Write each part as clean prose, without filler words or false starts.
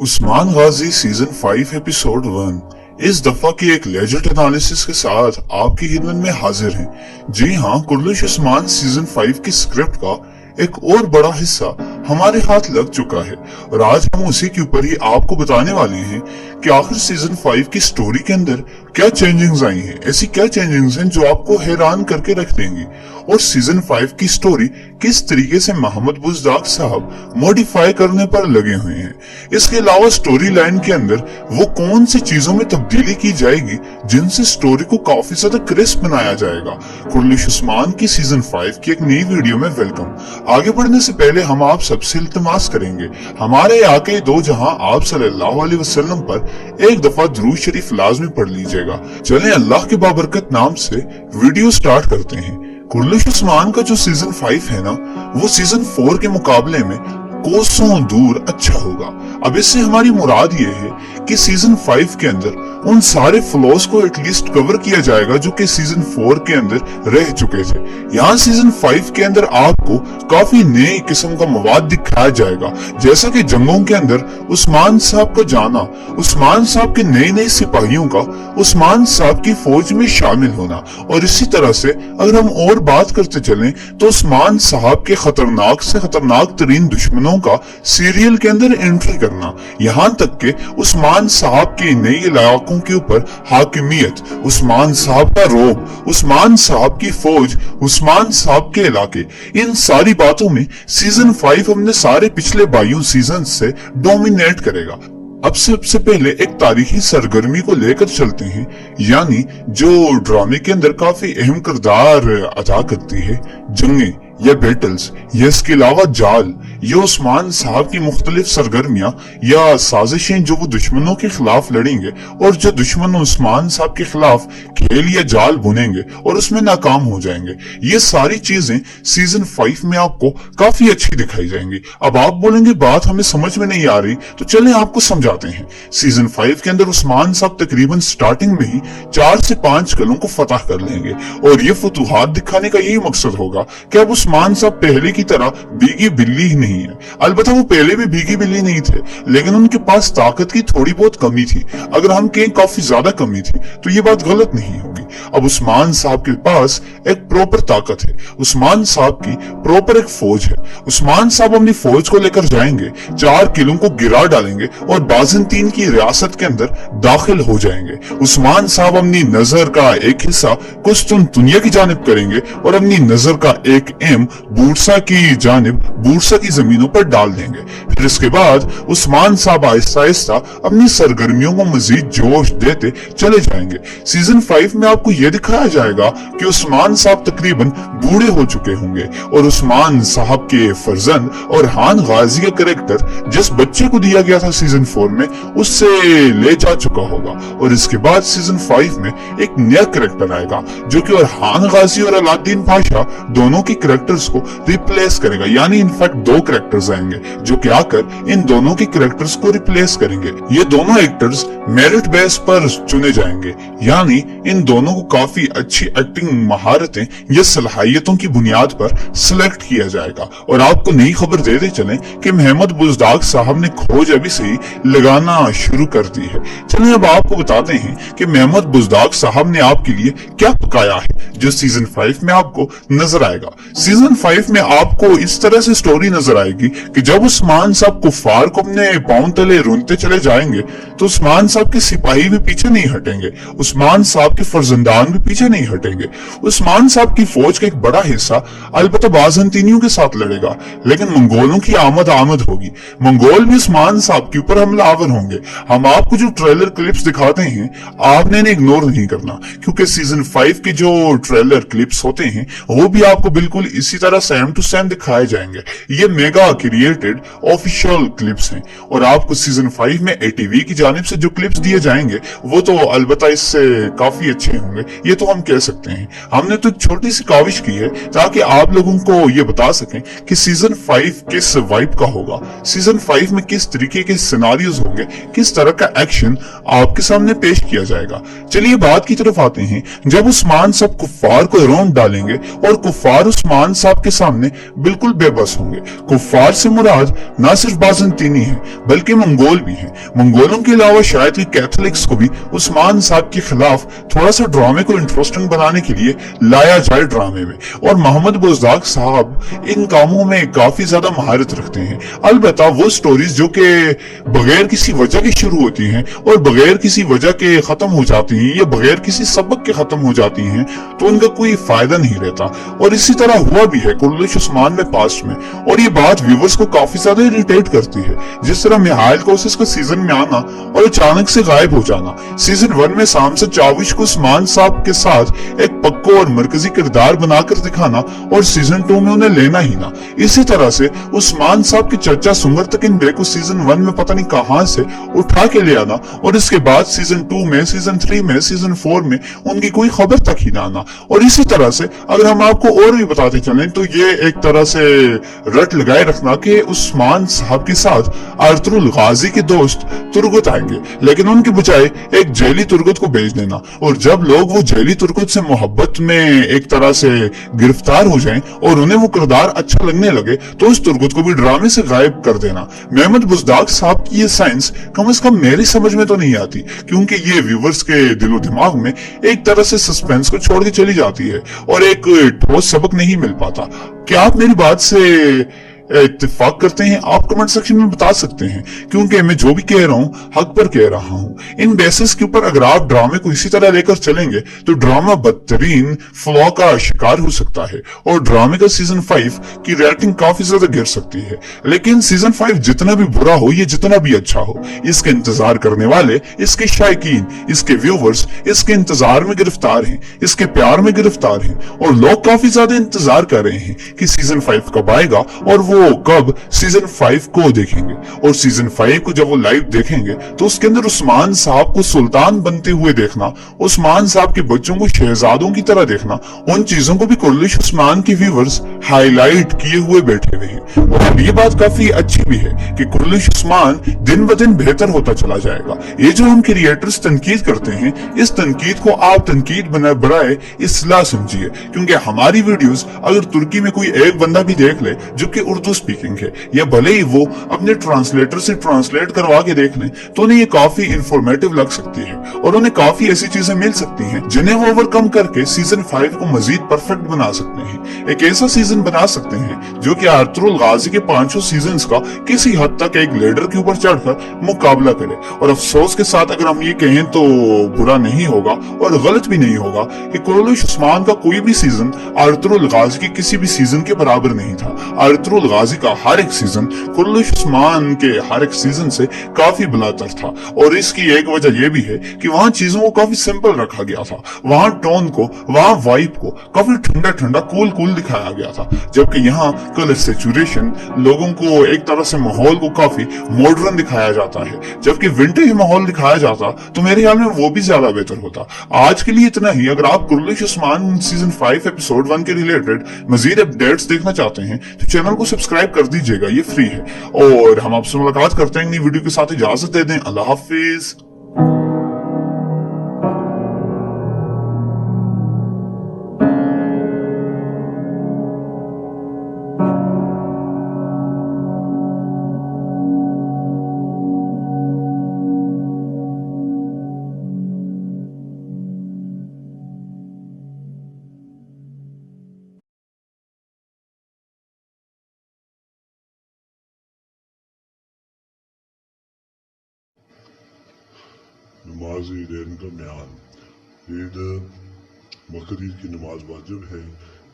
उस्मान गाजी season 5 episode 1 इस दफा की एक लेजेंड एनालिसिस के साथ आपकी खिदमत में हाजिर हैं। जी हाँ, कुर्लिश उस्मान सीजन 5 की स्क्रिप्ट का एक और बड़ा हिस्सा हमारे हाथ लग चुका है और आज हम उसी के ऊपर ही आपको बताने वाले हैं कि आखिर सीजन 5 की स्टोरी के अंदर क्या चेंजिंग्स आई हैं, ऐसी क्या चेंजिंग्स हैं जो आपको हैरान करके रख देंगी और सीजन 5 की स्टोरी किस तरीके से मोहम्मद बुज़दाग साहब मॉडिफाई करने पर लगे हुए हैं। इसके अलावा स्टोरी लाइन के अंदर वो कौन सी चीजों में तब्दीली की जाएगी जिनसे स्टोरी को काफी ज्यादा क्रिस्प बनाया जाएगा। कुर्लिश उस्मान की सीजन 5 की एक नई वीडियो में वेलकम। आगे बढ़ने से पहले हम आप सबसे इल्तिमास करेंगे हमारे आके दो जहां आप सल्लल्लाहु अलैहि वसल्लम पर एक दफा दुरूद शरीफ लाजमी पढ़ लीजिएगा। चलें अल्लाह के बाबरकत नाम से वीडियो स्टार्ट करते हैं। कुर्लिश उस्मान का जो सीजन 5 है ना, वो सीजन 4 के मुकाबले में कोसों दूर अच्छा होगा। अब इससे हमारी मुराद ये है कि सीजन 5 के अंदर उन सारे फ्लॉज को एटलीस्ट कवर किया जाएगा जो कि सीजन 4 के अंदर रह चुके थे। यहाँ सीजन 5 के अंदर आपको काफी नए किस्म का मवाद दिखाया जाएगा, जैसा कि जंगों के अंदर उस्मान साहब का जाना, उस्मान साहब के नए नए सिपाहियों का उस्मान साहब की फौज में शामिल होना, और इसी तरह से अगर हम और बात करते चलें तो उस्मान साहब के खतरनाक से खतरनाक तरीन दुश्मनों का सीरियल के अंदर एंट्री करना, यहाँ तक के उस्मान साहब के नए इलाकों के ऊपर हाकिमियत, उस्मान साहब का रोब, उस्मान साहब की फौज, उस्मान साहब के इलाके, इन सारी बातों में सीजन 5 हमने सारे पिछले 22 सीजन से डोमिनेट करेगा। अब सबसे पहले एक तारीखी सरगर्मी को लेकर चलते हैं, यानी जो ड्रामे के अंदर काफी अहम किरदार अदा करती है, जंगे या बैटल्स, या इसके अलावा जाल, ये उस्मान साहब की मुख्तलिफ सरगर्मियां या साजिशें जो वो दुश्मनों के खिलाफ लड़ेंगे और जो दुश्मन उस्मान साहब के खिलाफ खेल या जाल बुनेंगे और उसमें नाकाम हो जाएंगे, ये सारी चीजें सीजन 5 में आपको काफी अच्छी दिखाई जाएंगी। अब आप बोलेंगे बात हमें समझ में नहीं आ रही, तो चलें आपको समझाते हैं। सीजन 5 के अंदर उस्मान साहब तकरीबन स्टार्टिंग में ही 4 से 5 किलों को फतह कर लेंगे और ये फतूहात दिखाने का यही मकसद होगा कि अब उस्मान साहब पहले की तरह भीगी बिल्ली ही नहीं है। अलबत्ता वो पहले भी भीगी बिल्ली नहीं थे, लेकिन उनके पास ताकत की थोड़ी बहुत कमी थी। अगर हम कहें काफी ज्यादा कमी थी तो ये बात गलत नहीं होगी। अब उस्मान साहब के पास एक प्रॉपर ताकत है, उस्मान साहब की प्रॉपर एक फौज है। उस्मान साहब अपनी फौज को लेकर जाएंगे, 4 किलों को गिरा डालेंगे और बाज़ंतीन की रियासत के अंदर दाखिल हो जाएंगे। उस्मान साहब अपनी नजर का एक हिस्सा कुस्तुनतुनिया की जानिब करेंगे और अपनी नजर का एक एम बूरसा की जानिब, बूरसा की जमीनों पर डाल देंगे। फिर इसके बाद उस्मान साहब आहिस्ता आहिस्ता अपनी सरगर्मियों को मजीद जोश देते चले जाएंगे। सीजन 5 में आपको यह दिखाया जाएगा कि उस्मान साहब तकरीबन बूढ़े हो चुके होंगे और उस्मान साहब के फर्जंद और हान गाजी का कैरेक्टर जिस बच्चे को दिया गया था सीजन 4 में, उससे ले जा चुका होगा। और इसके बाद सीजन 5 में एक नया कैरेक्टर आएगा जो कि और हान गाजी और अलाउद्दीन पाशा दोनों के कैरेक्टर्स को रिप्लेस करेगा, यानी इनफैक्ट 2 कैरेक्टर्स आएंगे जो कि आकर इन दोनों के कैरेक्टर्स को रिप्लेस करेंगे। ये दोनों एक्टर्स मेरिट बेस पर चुने जाएंगे, यानी इन दोनों को काफी अच्छी एक्टिंग महारतें या सलाहियतों की बुनियाद पर सिलेक्ट किया जाएगा। और आपको नई खबर देते चलें कि मोहम्मद बुज़दाग साहब ने खोज अभी से ही लगाना शुरू कर दी है। चलिए अब आपको बताते हैं कि मोहम्मद बुज़दाग साहब ने आपके लिए क्या पकाया है जो सीजन 5 में आपको नजर आएगा। सीजन 5 में आपको इस तरह से स्टोरी नजर आएगी कि जब उस्मान साहब कुफार को अपने पांव तले रूंधते चले जाएंगे तो उस्मान साहब के सिपाही भी पीछे नहीं हटेंगे, उस्मान साहब के फर्जंदान भी पीछे नहीं हटेंगे। उस्मान साहब की फौज का एक बड़ा हिस्सा अलबत्ता बाज़ंतीनियों के साथ लड़ेगा, लेकिन मंगोलों की आमद होगी। मंगोल भी उस्मान साहब के ऊपर हमलावर होंगे। हम आपको जो ट्रेलर क्लिप्स दिखाते हैं आपने इन्हें इग्नोर नहीं करना, क्योंकि सीजन 5 के जो ट्रेलर क्लिप्स होते हैं वो भी आपको बिल्कुल इसी तरह सेम टू सेम दिखाए जाएंगे। ये मेगा क्रिएटेड ऑफिशियल क्लिप्स हैं और आपको सीजन 5 में एटीवी की जानिब से जो क्लिप्स दिए जाएंगे वो तो अलबत्ता इससे काफी अच्छे होंगे। होंगे, ये तो हम कह सकते हैं। हमने तो एक छोटी सी काविश की है ताकि आप लोगों को ये बता सकें कि सीजन 5 किस वाइब का होगा, सीजन 5 में किस तरीके के सिनारियोज होंगे, किस तरह का एक्शन आपके सामने पेश किया जाएगा। चलिए बात की तरफ आते हैं। जब उस्मान साहब कुफ्फार को रौंद डालेंगे और कुफ्फार उस्मान साहब के सामने बिल्कुल बेबस होंगे। कुफ्फार से मुराद न सिर्फ बाज़ंतीनी है बल्कि मंगोल भी हैं। मंगोलों के अलावा शायद कि कैथोलिक्स को भी उस्मान साहब के खिलाफ थोड़ा सा ड्रामे को इंटरेस्टिंग बनाने के लिए लाया जाए ड्रामे में। और मोहम्मद बुज़दाग साहब इन कामों में काफी ज्यादा महारत रखते हैं। अलबत्ता वो स्टोरीज जो कि बगैर किसी वजह के शुरू होती हैं और बगैर किसी वजह के खत्म हो जाती हैं या बगैर किसी सबक के खत्म हो जाती हैं, तो उनका कोई फायदा नहीं रहता। और इसी तरह हुआ भी है कुर्लिश उस्मान में पास्ट में। और ये बात व्यूवर्स को काफी ज्यादा इरिटेट करती है। जिस तरह मिहाइल कोसिस का सीजन में आना और अचानक से गायब हो जाना, सीजन 1 में सामसा चाविश को उस्मान साहब के साथ एक पक्को और मरकजी किरदार बनाकर दिखाना और सीजन 2 में उन्हें लेना ही ना। इसी तरह से उस्मान साहब की चर्चा सुंगर तक इन को सीजन 1 में पता नहीं कहां से उठा के ले आना और इसके बाद सीजन 2 में, सीजन 3 में, सीजन 4 में उनकी कोई खबर तक ही ना आना। और इसी तरह से अगर हम आपको और भी बताते चलें तो ये एक तरह से रट लगाए रखना कि उस्मान साहब के साथ अरतुरुल गाजी के दोस्त तुर्गुत आएंगे, लेकिन उनके बजाय एक जेली तुर्गुत को भेज देना। और जब लोग वो जेली तुर्गुत से मोहब्बत में एक तरह से गिरफ्तार हो जाएं और उन्हें वो किरदार अच्छा लगने लगे तो उस तुर्गुत को भी ड्रामे से गायब कर देना। मोहम्मद बुज़दाग साहब की ये साइंस कम से कम मेरी समझ में तो नहीं आती, क्योंकि ये व्यूवर्स के दिलो दिमाग में एक तरह से सस्पेंस को छोड़ के चली जाती है और एक ठोस सबक नहीं मिल पाता। क्या आप मेरी बात से इत्तेफाक करते हैं? आप कमेंट सेक्शन में बता सकते हैं, क्योंकि मैं जो भी कह रहा हूं हक पर कह रहा हूं। इन बेसिस के ऊपर अगर आप ड्रामे को इसी तरह लेकर चलेंगे तो ड्रामा बदतरीन फ्लॉ का शिकार हो सकता है और ड्रामे का सीजन 5 की रेटिंग काफी ज्यादा गिर सकती है। लेकिन सीजन 5 जितना भी बुरा हो, ये जितना भी अच्छा हो, इसके इंतजार करने वाले, इसके शायकीन, इसके व्यूवर्स इसके इंतजार में गिरफ्तार हैं, इसके प्यार में गिरफ्तार हैं और लोग काफी ज्यादा इंतजार कर रहे हैं कि सीजन 5 कब आएगा और वो कब सीजन 5 को देखेंगे। और सीजन 5 को जब वो लाइव देखेंगे तो उसके अंदर उस्मान साहब को सुल्तान बनते हुए देखना, उस्मान साहब के बच्चों को शहजादों की तरह देखना, उन चीजों को भी कुर्लिश उस्मान के व्यूवर्स हाईलाइट किए हुए बैठे हुए हैं। और ये बात काफी अच्छी भी है कि कुर्लिश उस्मान दिन ब दिन बेहतर होता चला जाएगा। ये जो हम क्रिएटर्स तनकीद करते हैं, इस तनकीद को आप तनकीद बनाए इस्लाह समझिए, क्योंकि हमारी वीडियोस अगर तुर्की में कोई एक बंदा भी देख ले जो कि उर्दू स्पीकिंग है, या भले ही वो अपने ट्रांसलेटर से ट्रांसलेट करवा के देख लें, तो उन्हें ये काफी इंफॉर्मेटिव लग सकती है और उन्हें काफी ऐसी चीजें मिल सकती हैं जिन्हें वो ओवरकम करके सीजन 5 को मजीद परफेक्ट बना सकते हैं। एक ऐसा सीजन बना सकते हैं जो कि अरतुरुल गाजी के 500 सीजन्स का किसी हद तक एक लीडर के ऊपर चढ़कर मुकाबला करे। और अफसोस के साथ अगर हम ये कहें तो बुरा नहीं होगा और गलत भी नहीं होगा कि कुर्लिश उस्मान का कोई भी सीजन अरतुरुल गाजी के किसी भी सीजन के बराबर नहीं था। अरतुरुल गाजी का हर एक सीजन कुर्लिश उस्मान के हर एक सीजन से काफी बलातर था और इसकी एक वजह यह भी है कि वहां चीजों को काफी सिंपल रखा गया था। वहां टोन को, वहां वाइब को काफी ठंडा ठंडा कूल दिखाया गया था, जबकि यहाँ कलर सेचुरेशन, लोगों को एक तरह से माहौल को काफी मॉडर्न दिखाया जाता है, जबकि विंटेज माहौल दिखाया जाता तो मेरे ख्याल में वो भी ज्यादा बेहतर होता। आज के लिए इतना ही। अगर आप कुर्लिश उस्मान सीजन 5 एपिसोड 1 के रिलेटेड मजीद अपडेट्स देखना चाहते हैं तो चैनल को सब्सक्राइब कर दीजिएगा, ये फ्री है। और हम आपसे मुलाकात करते हैं नई वीडियो के साथ। इजाजत दे दें, अल्लाह हाफिज। नमाज ईदैन का बयान। ईद बकरीद की नमाज वाजिब है,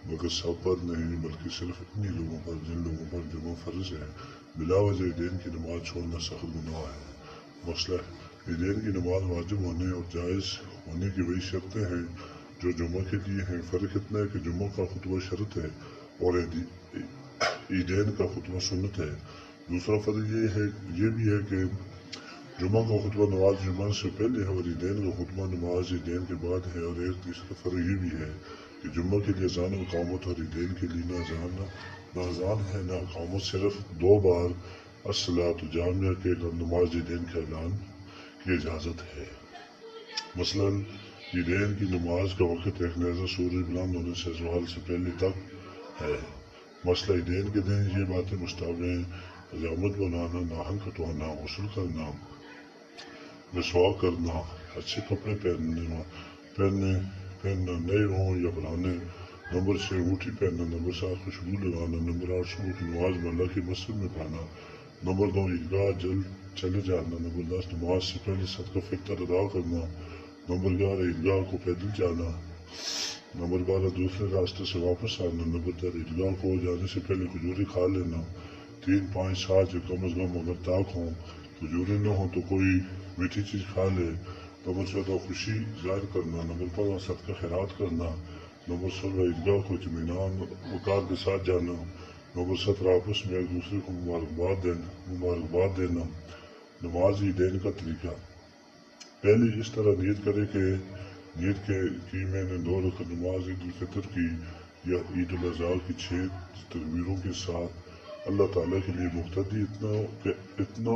मगर सब पर नहीं, बल्कि सिर्फ उन्हीं लोगों पर जिन लोगों पर जुम्मा फर्ज है। बिला वजह ईदैन की नमाज छोड़ना सख्त गुनाह है। मसला ईदैन की नमाज वाजिब होने और जायज़ होने की वही शर्तें हैं जो जुम्मा के लिए हैं। फ़र्क इतना है कि जुम्मा का खुतबा शर्त है और ईदैन का खुतबा सुन्नत है। दूसरा फ़र्क ये भी है कि جمعہ کا خطبہ نماز جمعہ سے پہلے ہے اور عیدین کا خطبہ نماز عیدین کے بعد ہے، اور ایک تیسرا فرق یہ بھی ہے کہ جمعہ کے لیے اذان و اقامت اور عیدین کے لیے نہ اذان ہے نہ اقامت، صرف 2 بار الصلاۃ جامعہ کے نماز عیدین کا اعلان کی اجازت ہے۔ مثلاً عیدین کی نماز کا وقت ایک نیزہ سورج بلند ہونے سے زوال سے پہلے تک ہے۔ مسئلہ عیدین کے دن یہ باتیں مستحب ہیں: حجامت بنانا، ناخن کٹوانا، غسل کرنا، مسواک کرنا، اچھے کپڑے پہننا نئے ہوں یا پرانے۔ نمبر 6 انگوٹھی پہننا۔ نمبر 7 خوشبو لگانا۔ نمبر 8 صبح کی نماز محلہ کی مسجد میں پڑھنا۔ نمبر 9 عیدگاہ چلے جانا۔ نمبر 10 نماز سے پہلے صدقہ فطر ادا کرنا۔ نمبر 11 عیدگاہ کو پیدل جانا۔ نمبر 12 دوسرے راستے سے واپس آنا۔ نمبر 13 عیدگاہ کو جانے سے پہلے کھجوریں کھا لینا۔ 3 5 7 جو کم از کم اگر طاق ہوں، کھجوریں نہ ہوں تو کوئی میٹھی چیز کھا لے۔ نمبر 14 خوشی ظاہر کرنا۔ نمبر 15 صدقہ خیرات کرنا۔ نمبر 16 عیدگاہ کو اطمینان وقار کے ساتھ جانا۔ نمبر 17 آپس میں ایک دوسرے کو مبارکباد دینا۔ نماز عیدین کا طریقہ: پہلے اس طرح نیت کرے کہ میں نے 2 رکعت نماز عید الفطر کی یا عید الاضحیٰ کی 6 تکبیروں کے ساتھ اللہ تعالیٰ کے لیے مقتدی اتنا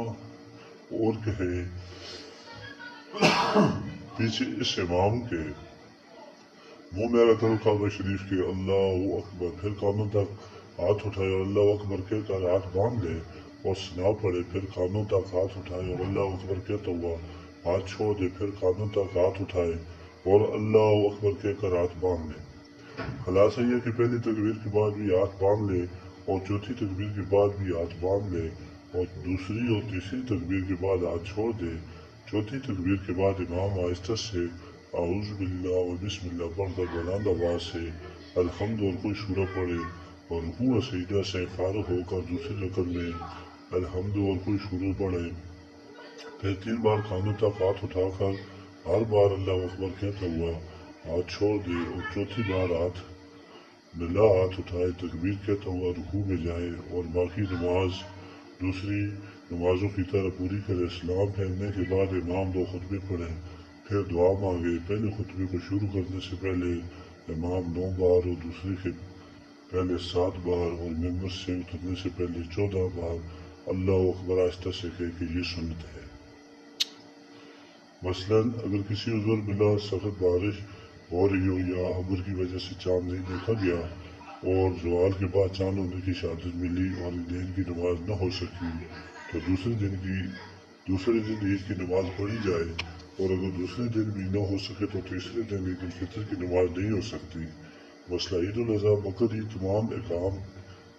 اور کہے پیچھے اس امام کے منہ میرا کرو کعبہ شریف کے اللہ اکبر، پھر کانوں تک ہاتھ اٹھائے اور اللہ اکبر کہہ کر ہاتھ باندھ لے اور ثنا پڑے، پھر کانوں تک ہاتھ اٹھائے اور اللہ اکبر کہتا ہوا ہاتھ چھوڑ دے، پھر کانوں تک ہاتھ اٹھائے اور اللہ اکبر کہہ کر ہاتھ باندھ لے۔ خلاصہ یہ کہ پہلی تکبیر کے بعد بھی ہاتھ باندھ لے اور چوتھی تکبیر کے بعد بھی ہاتھ باندھ لے اور دوسری اور تیسری تکبیر کے بعد ہاتھ چھوڑ دے۔ چوتھی تکبیر کے بعد امام آہستہ سے اعوذ باللہ و بسم اللہ پڑھ کر بلند آواز سے الحمد اور کوئی سورہ پڑھے اور رکوع و سجدہ سے فارغ ہو کر دوسری رکعت میں الحمد اور کوئی سورہ پڑھے، پھر 3 بار کانوں تک ہاتھ اٹھا کر ہر بار اللہ اکبر کہتا ہوا ہاتھ چھوڑ دے اور چوتھی بار بلا ہاتھ اٹھائے تکبیر کہتا ہوا رکوع میں جائے اور باقی نماز دوسری نمازوں کی طرح پوری کرے۔ سلام پھیرنے کے بعد امام 2 خطبے پڑھے، پھر دعا مانگے۔ پہلے خطبے کو شروع کرنے سے پہلے امام 9 بار اور دوسرے کے پہلے 7 بار اور ممبر سے اترنے سے پہلے 14 بار اللہ اکبر آہستہ سے کہے کہ یہ سنت ہے۔ مثلاً اگر کسی عذر بلا سخت بارش ہو رہی ہو یا ابر کی وجہ سے چاند نہیں دیکھا گیا اور زوال کے بعد چاند ہونے کی شہادت ملی اور عیدین کی نماز نہ ہو سکی تو دوسرے دن عید کی نماز پڑھی جائے، اور اگر دوسرے دن بھی نہ ہو سکے تو تیسرے دن عید الفطر کی نماز نہیں ہو سکتی۔ مسئلہ عید الاضحیٰ بقر عید تمام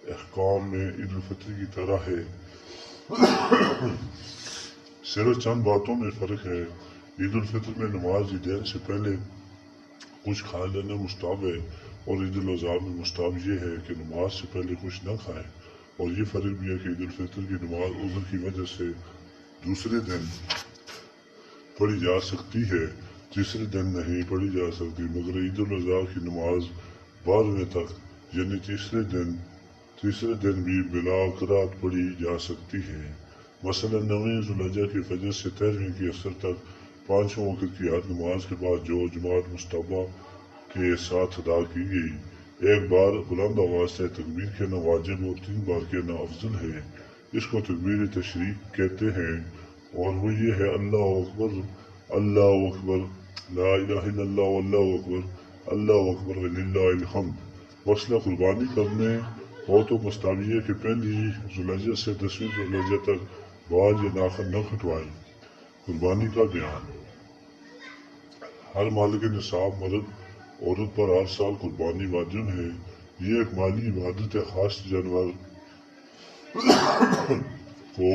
احکام میں عید الفطر کی طرح ہے، صرف چند باتوں میں فرق ہے۔ عید الفطر میں نماز عیدین سے پہلے کچھ کھا لینا مستحب ہے اور عید الاضحیٰ میں مستحب یہ ہے کہ نماز سے پہلے کچھ نہ کھائیں، اور یہ فرق بھی ہے کہ عید الفطر کی نماز عذر کی وجہ سے دوسرے دن پڑھی جا سکتی ہے، تیسرے دن نہیں پڑھی جا سکتی، مگر عید الاضحیٰ کی نماز 12ویں تک یعنی تیسرے دن بھی بلا قرات پڑھی جا سکتی ہے۔ مثلاً 9ویں ذوالحجہ کی فجر سے 13ویں کی عصر تک 5 وقت کی ہر نماز کے بعد جو جماعت مصطبہ کے ساتھ ادا کی گئی، ایک بار بلند آواز سے تکبیر کہنا واجب اور 3 بار کہنا افضل ہے۔ اس کو تکبیر تشریق کہتے ہیں اور وہ یہ ہے اللہ اکبر لا الہ الا اللہ اللہ اکبر وللہ الحمد۔ مسئلہ قربانی کرنے ہو تو مستحب ہے کہ پہلی ذوالحجہ سے 10ویں ذوالحجہ تک بال یا ناخن نہ کٹوائیں۔ قربانی کا بیان: ہر مالک نصاب مرد عورت پر ہر سال قربانی واجب ہے۔ یہ ایک مالی عبادت ہے، خاص جانور کو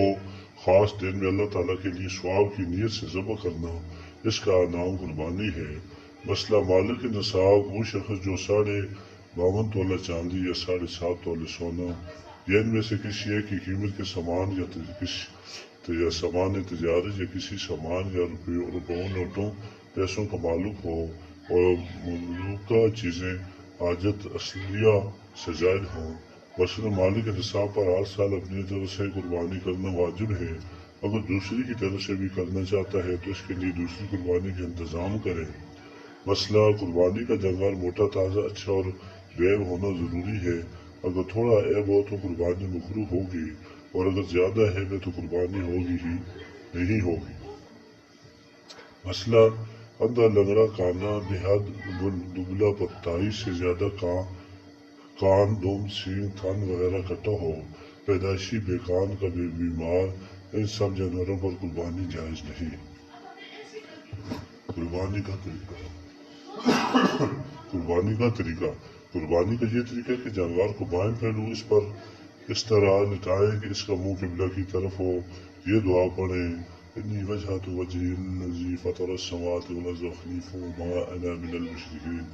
خاص دن میں اللہ تعالیٰ کے لیے ثواب کی نیت سے ذبح کرنا، اس کا نام قربانی ہے۔ مسئلہ مالک نصاب وہ شخص جو 52.5 تولہ چاندی یا 7.5 تولے سونا یا ان میں سے کسی ایک کی قیمت کے سامان یا سامان تجارت یا کسی سامان یا روپیوں نوٹوں پیسوں کا مالک ہو اور مملوکہ چیزیں حاجت اصلیہ سے زائد ہوں۔ مثلا مالک نصاب پر ہر سال اپنی طرف سے قربانی کرنا واجب ہے۔ اگر دوسری کی طرف سے بھی کرنا چاہتا ہے تو اس کے لیے دوسری قربانی کا انتظام کرے۔ مسئلہ قربانی کا جانور موٹا تازہ اچھا اور غیب ہونا ضروری ہے۔ اگر تھوڑا عیب ہو تو قربانی مکروہ ہوگی اور اگر زیادہ عیب ہے تو قربانی ہوگی ہی نہیں ہوگی۔ مسئلہ اندھا لنگڑا کانا بےحد دبلا پتائی سے زیادہ کان دم سینگ تھن وغیرہ کٹا ہو، پیدائشی بے کان کا بیمار، ان سب جانوروں پر قربانی جائز نہیں۔ قربانی کا طریقہ قربانی کا یہ طریقہ کہ جانور کو بائیں پہلو اس پر اس طرح لٹائیں کہ اس کا منہ قبلہ کی طرف ہو، یہ دعا پڑھیں: انی وجہت وجہی الذی فطر السماوات والارض حنیفا وما انا من المشرکین،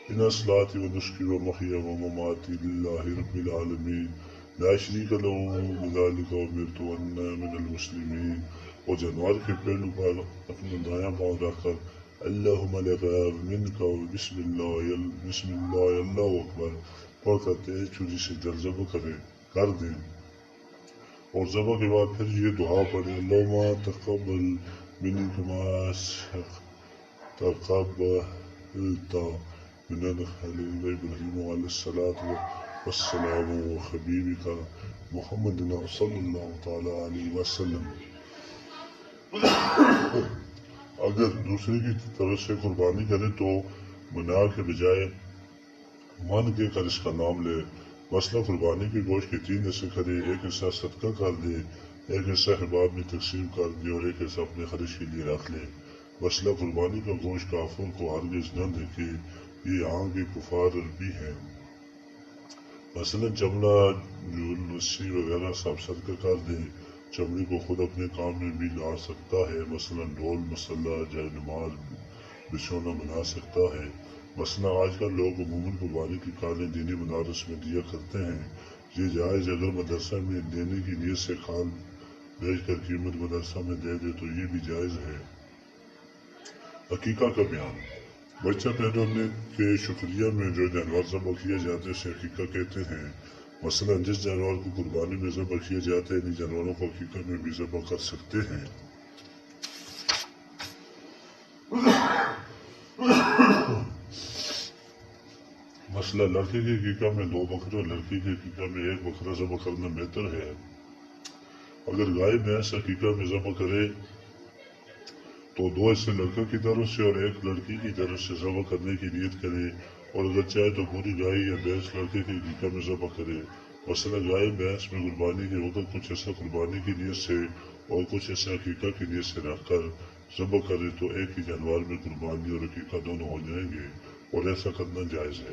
ان صلاتی و نسکی و محیی و مماتی للہ رب العالمین لا شریک لہ بذلک امرت وانا من المسلمین، اور جانور کے پہلو پر اپنا دایاں پاؤں رکھ کر اللہم لک منک بسم اللہ اللہ اکبر پڑھ کر تیز چھری سے ذبح کر دیں، اور ذبح کے بعد پھر یہ دعا پڑھیں: اللہم تقبل منی کما تقبلت من الخلیل ابراہیم علیہ الصلاۃ والسلام وحبیبک محمد صلی اللہ تعالی علیہ وسلم۔ اگر دوسرے کی طرف سے قربانی کرے تو منع کے بجائے من کے کر اس کا نام لے۔ مسئلہ قربانی کے گوشت کے 3 حصے کرے، ایک حصہ صدقہ کر دے، ایک حصہ احباب میں تقسیم کر دے اور ایک حصہ اپنے خرچ کے لیے رکھ لے۔ مسئلہ قربانی کا گوشت کافر کو ہرگز نہ دیکھے، یہ یہاں کے کفار عربی ہیں۔ مثلا چمڑا، جول، رسی وغیرہ سب صدقہ کر دے۔ چمڑی کو خود اپنے کام میں بھی لا سکتا ہے، مثلا ڈھول، مسلح، جائے نماز، بچھونا بنا سکتا ہے۔ مثلا آج کل لوگ عموماً قربانی کی کھالیں دینی مدارس میں دیا کرتے ہیں، یہ جائز اگر مدرسہ میں دینے کی نیت سے کھال بیچ کر قیمت مدرسہ میں دے دے تو یہ بھی جائز ہے۔ عقیقہ کا بیان: بچہ پیدا ہونے کے شکریہ میں جو جانور ذبح کیا جاتا ہے اسے عقیقہ کہتے ہیں۔ مثلا جس جانور کو قربانی میں ذبح کیا جاتا ہے انہی جانوروں کو عقیقہ میں بھی ذبح کر سکتے ہیں۔ مثلا لڑکے کے عقیقہ میں 2 بکرے اور لڑکی کے عقیقہ میں 1 بکرا ذبح کرنا بہتر ہے۔ اگر گائے بھینس عقیقہ میں ذبح کرے تو 2 حصے لڑکا کی طرف سے اور 1 لڑکی کی طرف سے ذبح کرنے کی نیت کرے، اور اگر چاہے تو پوری گائے یا بھینس لڑکے کے عقیقہ میں ذبح کرے۔ مثلا گائے بھینس میں قربانی کے وقت کچھ حصہ قربانی کی نیت سے اور کچھ حصہ عقیقہ کی نیت سے رکھ کر ذبح کرے تو ایک ہی جانور میں قربانی اور عقیقہ دونوں ہو جائیں گے، اور ایسا کرنا جائز ہے۔